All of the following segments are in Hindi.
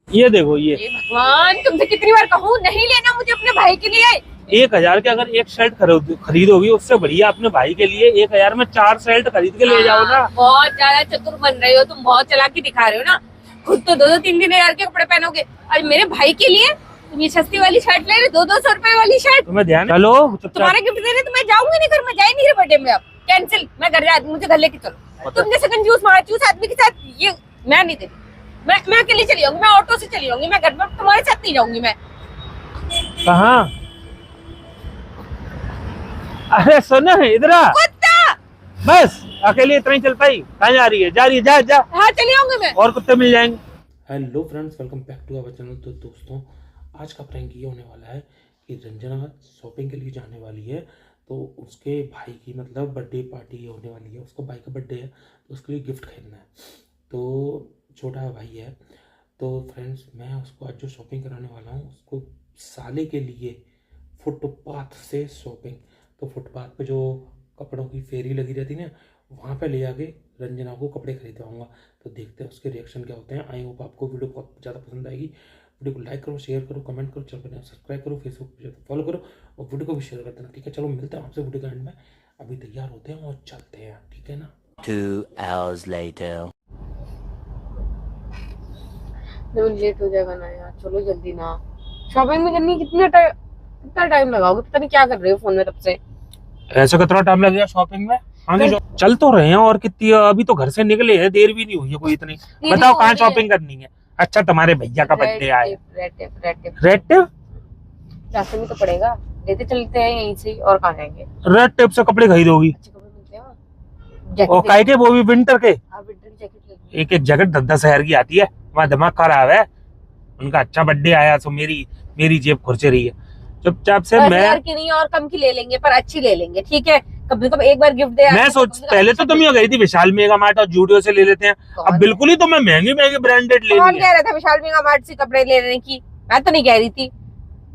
ये देखो ये भगवान, तुमसे कितनी बार कहूँ नहीं लेना मुझे अपने भाई के लिए। 1000 के अगर एक शर्ट खरीदोगी उससे बढ़िया अपने भाई के लिए 1000 में 4 शर्ट खरीद के ले जाओ ना। बहुत ज्यादा चतुर बन रहे हो तुम, बहुत चालाकी दिखा रहे हो ना। खुद तो 2-3 हजार के कपड़े पहनोगे और मेरे भाई के लिए तुम ये सस्ती वाली शर्ट ले रहे, 200 रुपए वाली शर्ट। तुम्हें ध्यान चलो तुम्हारे गिफ्ट देने तो मैं जाऊंगी नहीं, घर में जाए नहीं बर्थडे में। अब कैंसिल, मैं घर जा, मुझे घर लेके चलो। तुम जैसे कंजूस माचूस आदमी के साथ ये मैं नहीं देती। मैं अकेले चली जाऊंगी, मैं ऑटो से चली जाऊंगी, मैं घर में तुम्हारे साथ नहीं जाऊंगी मैं। कहाँ? अरे सुनो इधर आ। बस अकेले इतना ही चल पाई? कहाँ जा रही है? जा रही है, जा जा। हाँ चली जाऊंगी मैं, और कुत्ते मिल जाएंगे। Hello friends, welcome back to our channel. तो दोस्तों आज का प्रैंक ये होने वाला है कि रंजना शॉपिंग के लिए जाने वाली है। तो उसके भाई की मतलब बर्थडे पार्टी होने वाली है। उसका भाई का बर्थडे है तो उसके लिए गिफ्ट खरीदना है। तो छोटा भाई है। तो फ्रेंड्स मैं उसको आज जो शॉपिंग कराने वाला हूँ उसको साले के लिए फुटपाथ से शॉपिंग। तो फुटपाथ पे जो कपड़ों की फेरी लगी रहती है ना, वहाँ पे ले आके रंजना को कपड़े खरीदवाऊंगा। तो देखते हैं उसके रिएक्शन क्या होते हैं। आई होप आपको वीडियो बहुत ज़्यादा पसंद आएगी। वीडियो को लाइक करो, शेयर करो, कमेंट करो, चैनल को सब्सक्राइब करो, फेसबुक पे फॉलो करो और वीडियो को भी शेयर कर देना। ठीक है, चलो मिलते हैं आपसे वीडियो के एंड में। अभी तैयार होते हैं और चलते हैं, ठीक है ना। 2 hours later. लेट हो जाएगा ना यार, चलो जल्दी ना। शॉपिंग में करनी कितना टाइम लगाओगे? पता नहीं क्या कर रहे हो फोन में तब से। ऐसा कितना टाइम लगेगा शॉपिंग में? आगे चल तो रहे हैं और कितनी, अभी तो घर से निकले हैं, देर भी नहीं हुई है कोई इतनी। बताओ कहाँ शॉपिंग करनी है? अच्छा तुम्हारे भैया का बर्थडे आया। रेड टेप रास्ते में तो पड़ेगा, लेते चलते हैं यहीं से। और कहाँ जाएंगे? रेड टेप से कपड़े खरीदोगी? अच्छे कपड़े मिलते हैं और काय के? वो भी विंटर के। विंटर की जैकेट एक एक जैकेट 10-10 हजार की आती है। वहाँ दिमाग खराब है। उनका अच्छा बर्थडे आया तो मेरी जेब खुरच रही है। चुपचाप से मैं की नहीं और कम की ले लेंगे, पर अच्छी ले लेंगे, ठीक है। कभी कभी एक बार गिफ्ट दे। मैं सोच पहले तो तुम गई थी विशाल मेगा मार्ट और जूडियो से ले लेते हैं। अब बिल्कुल ही तुम्हें महंगे महंगे ब्रांडेड लेनी है। कौन कह रहा था विशाल मेगा मार्ट से कपड़े लेने की? मैं तो नहीं कह रही थी।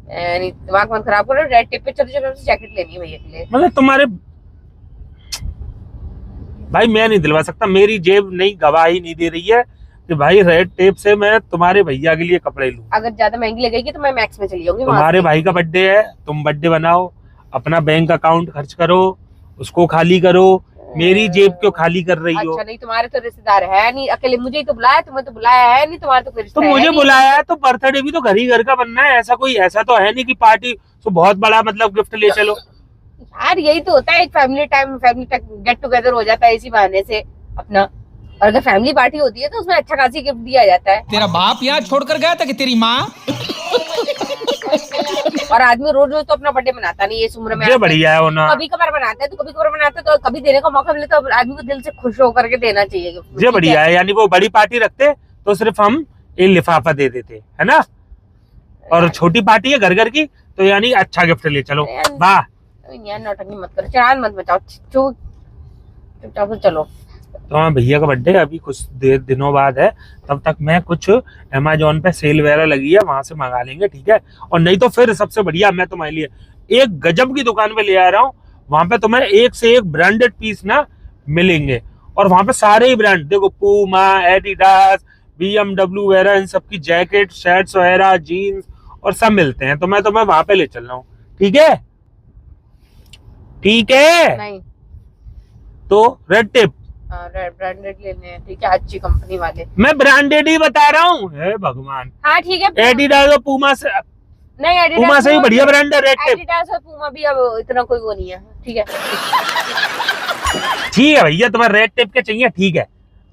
दिमाग मत खराब करो। रेड टेप पे चलो, जैकेट लेनी है भैया के लिए। मतलब तुम्हारे भाई मैं नहीं दिलवा सकता, मेरी जेब नहीं गवाही नहीं दे रही है कि भाई रेड टेप से मैं तुम्हारे भैया के लिए कपड़े लूं। अगर ज्यादा महंगी लगेगी तो मैं मैक्स में चली जाऊंगी। तुम्हारे भाई का बर्थडे है, तुम बर्थडे बनाओ, अपना बैंक अकाउंट खर्च करो, उसको खाली करो। मेरी जेब क्यों खाली कर रही हो? अच्छा नहीं, तुम्हारे तो रिश्तेदार है नहीं, अकेले मुझे ही तो बुलाया, तुम्हें तो बुलाया है नहीं। तुम्हारे तो कोई तो मुझे बुलाया है तो बर्थडे भी तो घर ही घर का बनना है। ऐसा तो है नहीं कि पार्टी तो बहुत बड़ा मतलब गिफ्ट ले चलो। यार यही तो होता है, एक फैमिली गेट टुगेदर हो जाता है इसी बहाने से अपना। और अगर फैमिली पार्टी होती है तो उसमें अच्छा खासी गिफ्ट दिया जाता है। तेरा बाप यहाँ छोड़कर गया था कि तेरी माँ? और आदमी रोज रोज तो अपना बर्थडे मनाता नहीं है इस उम्र में। ये बढ़िया है ना। कभी कभार बनाता है तो कभी कभार बनाता है, तो कभी देने का मौका मिले तो आदमी को दिल से खुश होकर के देना चाहिए। ये बढ़िया है। यानी वो बड़ी पार्टी रखते तो सिर्फ हम एक लिफाफा दे देते, है ना। और छोटी पार्टी है घर घर की तो यानी अच्छा गिफ्ट ले चलो। वाह यार नौटंकी मत करो, चांद मत बचाओ, चुपचाप से चलो। तो हाँ, भैया का बर्थडे अभी कुछ दिनों बाद है। तब तक मैं कुछ अमेजोन पे सेल वगैरह लगी है, वहां से मंगा लेंगे, ठीक है। और नहीं तो फिर सबसे बढ़िया मैं तुम्हारे लिए एक गजब की दुकान पे ले आ रहा हूँ। वहां पे तुम्हें एक से एक ब्रांडेड पीस ना मिलेंगे। और वहां पे सारे ही ब्रांड देखो, पूमा, एडिडास, BMW वगैरह, इन सबकी जैकेट, शर्ट्स वगैरह, जीन्स और सब मिलते हैं। तो मैं तुम्हें वहां पे ले चल रहा हूँ, ठीक है? ठीक है नहीं तो रेड टेप ब्रांडेड लेने हैं, ठीक है, अच्छी कंपनी वाले। मैं ब्रांडेड ही बता रहा हूँ। हे भगवान। हाँ ठीक है। एडिडास और पूमा से नहीं, एडिडास पूमा से ही बढ़िया ब्रांड है रेड टेप। एडिडास और पूमा भी अब इतना कोई वो नहीं है, ठीक है। ठीक है भैया, तुम्हें रेड टेप के चाहिए, ठीक है।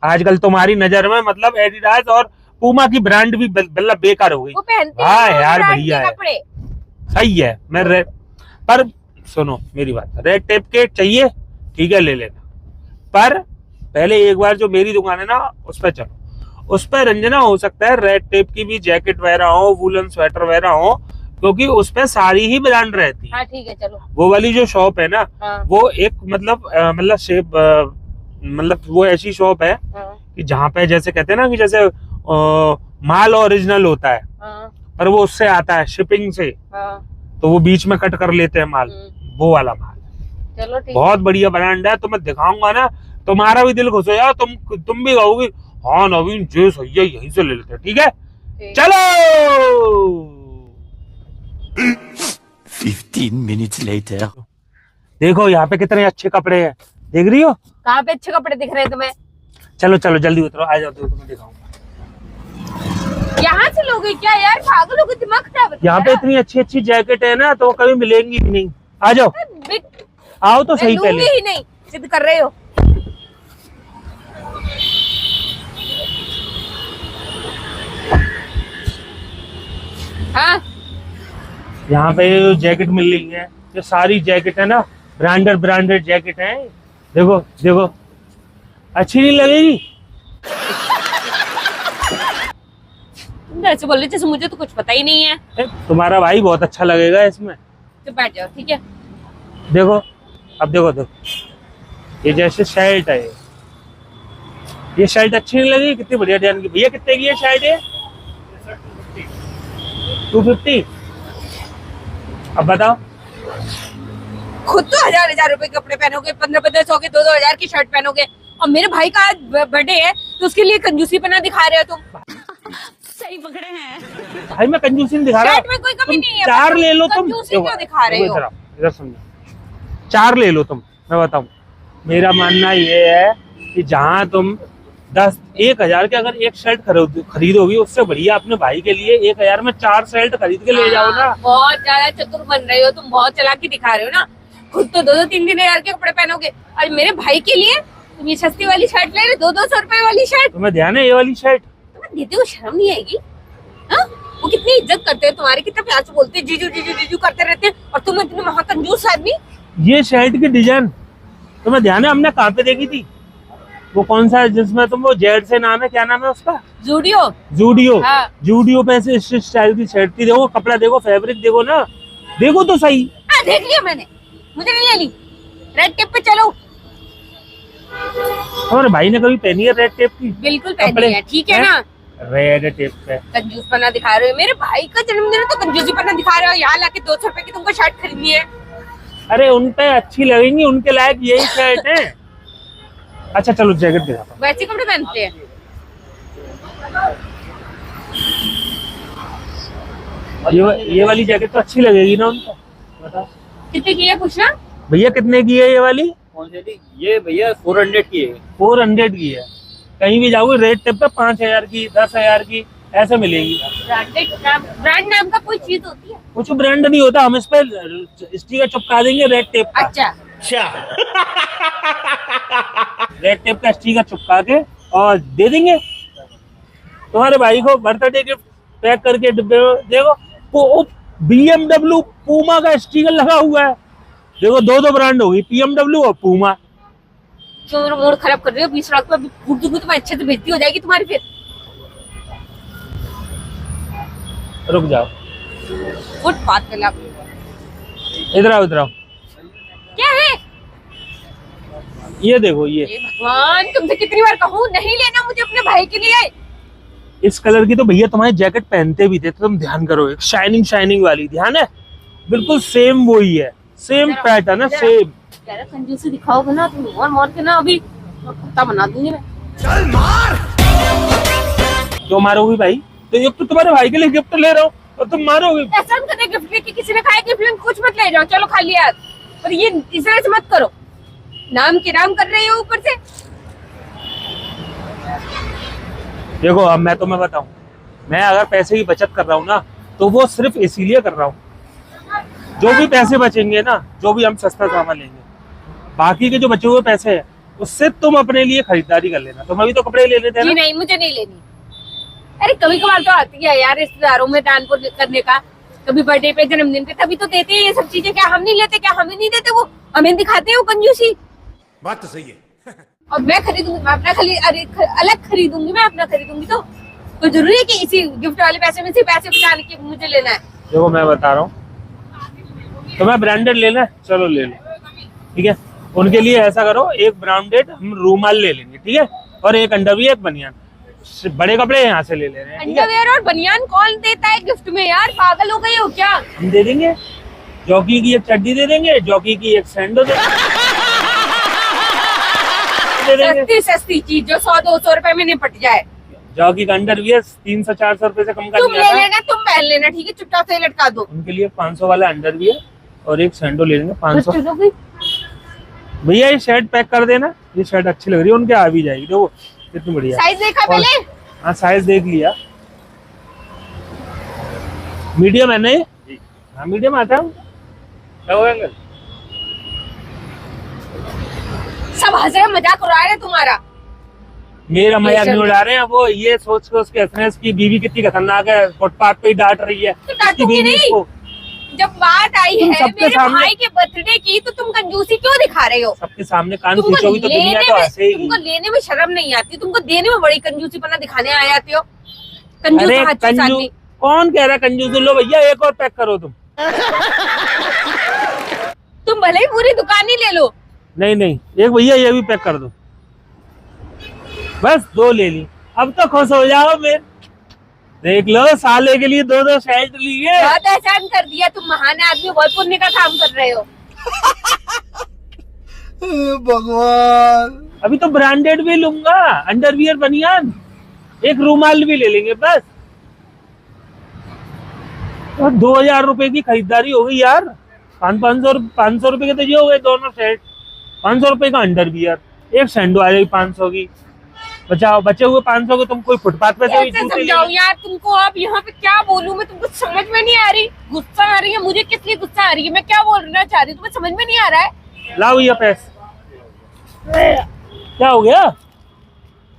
आजकल तुम्हारी नजर में मतलब एडिडास और पूमा की ब्रांड भी मतलब बेकार हो गई। वो पहनते हाँ हैं यार ब्रांड बढ़िया के है, कपड़े। सही है। मैं रेड पर सुनो मेरी बात, रेड टेप के चाहिए, ठीक है, ले लेना। पर पहले एक बार जो मेरी दुकान है ना उस पर चलो। उस पर रंजना हो सकता है रेड टेप की भी जैकेट वगैरह हो, वूलन स्वेटर वगैरह हो, क्योंकि उस पर सारी ही ब्रांड रहती है। हाँ ठीक है चलो। वो वाली जो शॉप है ना, हाँ। वो एक मतलब शेप मतलब वो ऐसी शॉप है कि जहाँ पे जैसे कहते हैं ना कि जैसे माल ओरिजिनल होता है, पर वो उससे आता है शिपिंग से, तो वो बीच में कट कर लेते हैं माल, वो वाला माल। चलो ठीक। बहुत बढ़िया ब्रांड है, तो मैं दिखाऊंगा ना, तुम्हारा भी दिल खुश हो जाओ, तुम भी कहोगे हाँ नवीन जो सही है, यहीं से ले लेते हैं, ठीक है। चलो 15 minutes later. देखो यहाँ पे कितने अच्छे कपड़े हैं, देख रही हो? कहाँ पे अच्छे कपड़े दिख रहे हैं तुम्हें? चलो चलो जल्दी उतरो, आ जाओ, तुम्हें दिखाऊंगा। यहाँ से लोगे क्या यार? पागल हो गए, दिमाग खराब है यहाँ पे इतनी अच्छी अच्छी जैकेट है ना, तो कभी मिलेंगी भी नहीं। आ जाओ, आओ तो सही पहले। ही नहीं, जिद कर रहे हो। हाँ यहाँ पे जैकेट मिल रही है, जो सारी जैकेट है ना ब्रांडेड जैकेट है। देखो देखो, अच्छी नहीं लगेगी? तुम ऐसे बोल रहे जैसे मुझे तो कुछ पता ही नहीं है। तुम्हारा भाई बहुत अच्छा लगेगा इसमें। तो बैठ जाओ, ठीक है? देखो अब देखो ये जैसे शर्ट है, ये शर्ट अच्छी नहीं लगी? कितनी बढ़िया डिजाइन की। भैया कितने की है शर्ट है? 250। अब बताओ, खुद तो हजार रुपए के कपड़े पहनोगे, 1500 के 2000 की शर्ट पहनोगे, और मेरे भाई का आज बर्थडे है तो उसके लिए कंजूसी पना दिखा रहे हो तुम। सही पकड़े हैं भाई मैं कंजूसी नहीं दिखा रहा। शर्ट में कोई कमी तुम नहीं है, 4 ले लो तुम। कंजूसी क्यों दिखा रहे हो? इधर समझो, 4 ले लो तुम। मैं बताऊं, मेरा मानना ये है कि जहां तुम 10-1000 के अगर एक शर्ट खरीदोगी, उससे बढ़िया अपने भाई के लिए 1000 में 4 शर्ट खरीद के ले जाओ ना। बहुत ज्यादा चतुर बन रहे हो तुम, बहुत चालाकी दिखा रहे हो ना। खुद तो 2-3 हजार के कपड़े पहनोगे, और मेरे भाई के लिए तुम ये सस्ती वाली शर्ट ले रहे, 200 रुपए वाली शर्ट। तुम्हें ध्यान है ये वाली शर्ट? तुम्हें देते हो शर्म नहीं आएगी? हाँ, वो कितनी इज्जत करते हैं तुम्हारी, कितना प्यार से बोलते हैं, जीजू जीजू जीजू करते रहते हैं, और तुम इतने महाकंजूस आदमी। ये शर्ट की डिजाइन तुम्हें ध्यान है? हमने कहाँ पे देखी थी? वो कौन सा है जिसमें तुम, वो जेड से नाम है, क्या नाम है उसका? जूडियो। हाँ। जूडियो पे से इस स्टाइल की शर्ट थी। देखो कपड़ा देखो, फैब्रिक देखो ना, देखो तो सही। देख लिया मैंने, मुझे नहीं लेनी। रेड टेप पे चलो। हमारे भाई ने कभी पहनी है रेड टेप की? बिल्कुल पहनी है, ठीक है ना? रेड टेप पे कंजूस पना दिखा रहे हो। मेरे भाई का जन्मदिन है तो कंजूसी पना दिखा रहे हो। यहाँ लाके 200 रुपए की तुमको शर्ट खरीदनी है। अरे उन पे अच्छी लगेंगी, उनके लायक यही शर्ट है। अच्छा चलो जैकेट दिखा। वैसे कपड़े पहनते हैं। ये वाली जैकेट तो अच्छी लगेगी ना उनको। बताओ कितने की है पूछना? भैया कितने की है ये वाली? कौन सी थी? ये भैया 400 की है। 400 की है। कहीं भी जाओगे रेड टेप पे 5000 की, 10000 की ऐसे मिलेगी। ब्रांड नाम का कोई चीज होती है? कुछ ब्रांड नहीं होता, हम इस पे स्टिकर चिपका देंगे रेड टेप का। अच्छा रेड टेप का स्टिकर चिपका के और दे देंगे तुम्हारे भाई को बर्थडे गिफ्ट पैक करके डिब्बे में। देखो BMW पूमा का स्टिकर लगा हुआ है। देखो 2 ब्रांड होगी, BMW और पूमा। क्यों मेरा मूड खराब कर रहे हो? 20 लाख पे फूट दूंगी तो मैं अच्छे से बेइज्जती हो जाएगी तुम्हारी। फिर रुक जाओ, फुटपाथ पे लग। इधर आओ इधर आओ। क्या है ये देखो ये भगवान, तुमसे कितनी बार कहूँ नहीं लेना मुझे अपने भाई के लिए। इस कलर की तो भैया तुम्हारी जैकेट पहनते भी थे, तो तुम ध्यान करो, एक शाइनिंग वाली, ध्यान है? बिल्कुल सेम वही है, सेम पैटर्न है, सेम। कह रहा कंजूसी दिखाओगे ना तुम, मार के ना अभी कुत्ता बना दूंगी मैं। क्यों मारोगी भाई? तो एक तो तुम्हारे भाई के लिए गिफ्ट ले रहा हूँ और तुम मारोगे? ऐसा मत करना, गिफ्ट लेके किसी ने खाया गिफ्ट लेके कुछ मत ले जाओ। चलो खा लिया, पर ये इस तरह से मत करो। नाम के नाम कर रहे हो ऊपर से। देखो अब मैं तुम्हें बताऊं, मैं अगर पैसे की बचत कर रहा हूँ ना, तो वो सिर्फ इसीलिए कर रहा हूँ, जो भी पैसे बचेंगे ना, जो भी हम सस्ता सामान लेंगे, बाकी के जो बचे हुए पैसे हैं उससे तुम अपने लिए खरीदारी कर लेना। तुम अभी तो कपड़े लेने थे ना? नहीं, मुझे नहीं लेनी। अरे कभी कभार तो आती है यार रिश्तेदारों में दान पुण्य करने का, कभी बर्थडे पे, जन्मदिन पे, तभी तो देते हैं ये सब चीजें। क्या हम नहीं लेते? क्या हमें नहीं देते? वो हमें दिखाते हैं वो कंजूसी। बात तो सही है। और मैं खरीदूंगी, मैं अपना अलग खरीदूंगी, मैं अपना खरीदूंगी। तो कोई जरूरी है कि इसी गिफ्ट वाले पैसे में से पैसे बचाने के मुझे लेना है? देखो मैं बता रहा हूँ, तुम्हें ब्रांडेड लेना है, चलो ले लो, ठीक है। उनके लिए ऐसा करो, एक ब्रांडेड हम रूमाल ले लेंगे, ठीक है, और एक अंडरवियर, एक बनियान। बड़े कपड़े यहाँ से ले रहे हैं। अंडरवियर और बनियान कौन देता है गिफ्ट में यार? पागल हो गए हो क्या? हम दे देंगे, जॉकी की एक चड्डी दे देंगे, जॉकी की एक सैंडो दे देंगे। सस्ती चीज जो 100-200 रुपए में निपट जाए। जॉगी का अंडरवियर 300-400 रुपए से कम का तुम नहीं ले आता। लेना, तुम पहन लेना, ठीक है, चुपचाप से लटका दो। उनके लिए 500 वाला अंडरवियर और एक सैंडो ले लेंगे 500। चलो भाई। भैया ये शर्ट पैक कर देना, ये शर्ट अच्छी लग रही है, उनके आ भी जाएगी। देखो कितनी बढ़िया। साइज देखा और- पहले? हाँ साइज देख लिया, मीडियम है ना ये? हाँ मीडियम आता है। क्या हुआ अंकल? सब हंस रहे, मजाक उड़ा रहे हैं तुम्हारा। मेरा मजाक नहीं उड़ा रहे हैं, वो ये सोच के उसके हंस रहे हैं, इसकी बीवी कितनी खतरनाक है, फुटपाथ पे ही डांट रही है। तो डांटूंगी इसकी बीवी नहीं। इसको जब बात आई तुम है सबके मेरे सामने- भाई के बर्थडे की, तो तुम कंजूसी क्यों दिखा रहे हो? सबके सामने कान तुमको खींचोगी तो दुनिया लेने तो में, हंसेगी। तुमको लेने में शर्म नहीं आती, तुमको देने में बड़ी कंजूसीपना दिखाने आ जाते हो। कंजूस अरे हाथ से कंजूस आदमी। कौन कह रहा है कंजूस? लो भैया एक और पैक करो तुम। तुम भले ही पूरी दुकान ही ले लो। नहीं नहीं, एक भैया ये भी पैक कर दो, बस 2 ले ली, अब तो खुश हो जाओ। मैं देख लो साले के लिए 2-2 शर्ट लिए। बहुत एहसान कर दिया, तुम महान आदमी, बहुत पुण्य का काम कर रहे हो। अभी तो ब्रांडेड भी लूंगा, अंडरवियर बनियान, एक रूमाल भी ले लेंगे बस। और 2000 रुपए की खरीदारी हो गई यार। 500 रुपए के तो ये हो गए दोनों सेट। 500 रुपए का अंडरवियर, एक सैंडो आ जाएगी 500 की। बचाओ, बचे हुए 500 को तुम कोई फुटपाथ पे से भी कैसे जूते ले समझाऊं लो। यार तुमको? अब यहाँ पे क्या बोलूं मैं तुमको, समझ में नहीं आ रही। गुस्सा आ रही है मुझे, किस लिए गुस्सा आ रही है? मैं क्या बोलना चाह रही हूँ तुम्हें समझ में नहीं आ रहा है? लाओ भैया पैसे। क्या हो गया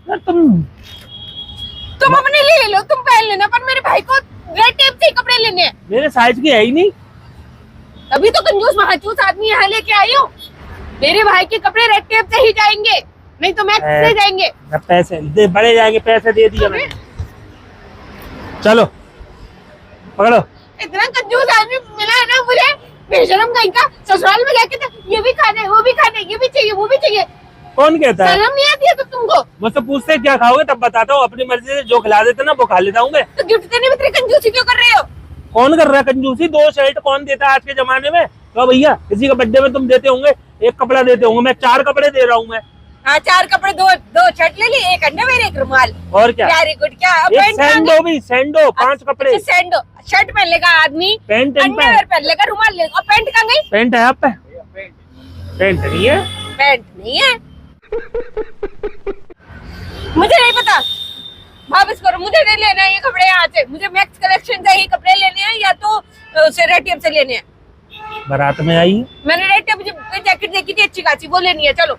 यार तुम अपने लिए ले लो, तुम पहन लेना, पर मेरे भाई को रेड टेप से ही कपड़े लेने हैं। मेरे साइज की है ही नहीं। अभी तो कंजूस महाचूस आदमी यहाँ लेके आई हो। मेरे भाई के कपड़े रेड टेप से ही जाएंगे, नहीं तो मैक्स से जाएंगे। अब पैसे दे, बड़े जाएंगे, पैसे दे दिए मैंने। चलो पकड़ो। इतना कंजूस आदमी मिला है ना मुझे, बेशरम कहीं का। ससुराल में जाके तो ये भी खाना है, वो भी खाना है, ये भी चाहिए, वो भी चाहिए। कौन कहता है? शर्म नहीं आती है तो तुमको? मुझसे पूछते क्या खाओगे, तब बताता हूँ। अपनी मर्जी से जो खिला देते ना वो खा लेता हूँ मैं। तो गिफ्ट देने में इतनी कंजूसी क्यों कर रहे हो? कौन कर रहा है कंजूसी? 2 शर्ट कौन देता है आज के जमाने में? तो भैया किसी का बर्थडे में तुम देते होंगे, एक कपड़ा देते होंगे, मैं 4 कपड़े दे रहा हूँ मैं। हाँ 4 कपड़े, दो शर्ट ले ली, एक अंडरवेयर, एक रुमाल। और क्या? Very good. क्या एक पैंट कहाँ सैंडो भी, सैंडो 5 कपड़े। गई? सैंडो, शर्ट पहन लेगा आदमी, पैंट अंडरवेयर पहन लेगा, रुमाल लेगा, और पैंट कहाँ गई? पैंट है आप पे? पैंट नहीं है। पैंट नहीं है। मुझे नहीं पता, वापस करो। मुझे नहीं लेना है ये कपड़े यहाँ से। मुझे मैक्स कलेक्शन से ही कपड़े लेने हैं, या तो रेड टेप से लेने हैं। बारात में आई, मैंने रेड टेप पे जैकेट देखी थी अच्छी खासी, वो लेनी है। चलो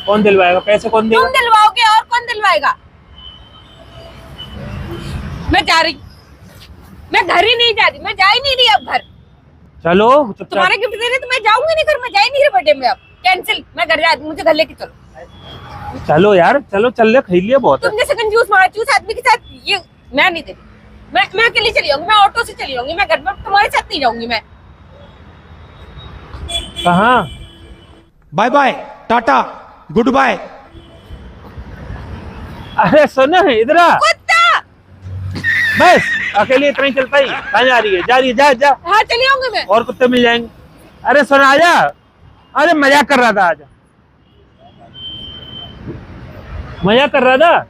कौन दिलवाएगा? पैसे कौन देगा? तुम दिलवाओगे और कौन दिलवाएगा? मैं जा रही, मैं घर ही नहीं जा रही, मैं जा ही नहीं रही अब घर। चलो चुपचाप। तुम्हारे गिफ्ट देने तो मैं जाऊंगी नहीं घर, मैं जा ही नहीं रही बर्थडे में। अब कैंसिल, मैं घर जा, मुझे घर लेके चलो। चलो यार, चलो चल ले, खरीद लिया बहुत है। तुम जैसे कंजूस महाचूस आदमी के साथ ये मैं नहीं देती। मैं अकेली चली जाऊंगी, मैं ऑटो से चली जाऊंगी, मैं घर में तुम्हारे साथ नहीं जाऊंगी मैं। कहाँ? Bye bye, tata, good bye. अरे सुनो इधर आ। कुत्ता! बस अकेले इतना ही चल पाई? कहाँ जा रही है? जा रही है, जा जा। हाँ चली जाऊंगी मैं। और कुत्ते मिल जाएंगे। अरे सुन, आजा। अरे मजाक कर रहा था, आजा। मजाक कर रहा था।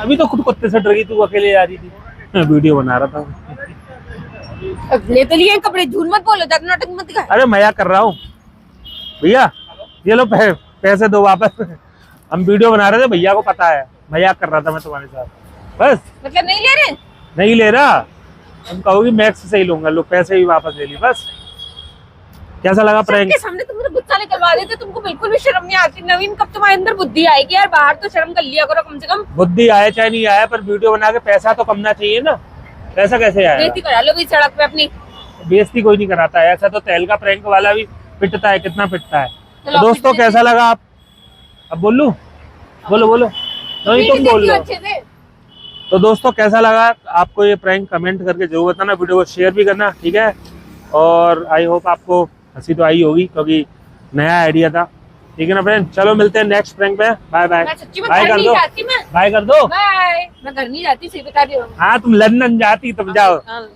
अभी तो खुद कुत्ते से डर गई, तू अकेले जा रही थी। वीडियो बना रहा था। अब ले तो लिए कपड़े, झूठ मत बोलो, ज्यादा नाटक मत दिखा। अरे मजाक कर रहा हूँ भैया, ये लो पैसे दो वापस। हम वीडियो बना रहे थे, भैया को पता है, मजाक कर रहा था मैं तुम्हारे साथ। बस मतलब नहीं ले रहे? नहीं ले रहा, हम कहोगी मैक्स से ही लूंगा, लो पैसे भी वापस ले ली। बस कैसा लगा प्रैंक? सबके सामने तुम मुझे गुस्सा निकलवा देते, तुमको बिल्कुल भी शर्म नहीं आती। नवीन कब तुम्हारे अंदर बुद्धि आएगी यार? बाहर तो शर्म कर लिया करो कम से कम। बुद्धि आए चाहे नहीं आया, पर वीडियो बना के पैसा तो कमना चाहिए ना। पैसा कैसे आएगा? बेइज्जती करा लो भी सड़क पे अपनी। बेइज्जती कोई नहीं कराता है, ऐसा तो तहलका प्रैंक वाला भी पिटता है, कितना पिटता है। चलो, तो दोस्तों पिटने कैसा लगा? आप अब बोलूं? बोलो बोलो, नहीं तुम बोल लो। अच्छे से। तो दोस्तों कैसा लगा आपको ये प्रैंक? कमेंट करके जरूर बताना, वीडियो को शेयर भी करना, ठीक है? और आई होप आपको हंसी तो आई होगी, क्योंकि नया आइडिया था, ठीक है ना फ्रेंड? चलो मिलते हैं नेक्स्ट प्रैंक पे। Bye bye. मैं सच्ची में बाय घर कर नहीं दो, जाती मैं। बाय कर दो। बाय। मैं घर नहीं जाती, सही बता रही हूँ। हाँ तुम लंदन जाती, तुम जाओ। हाँ।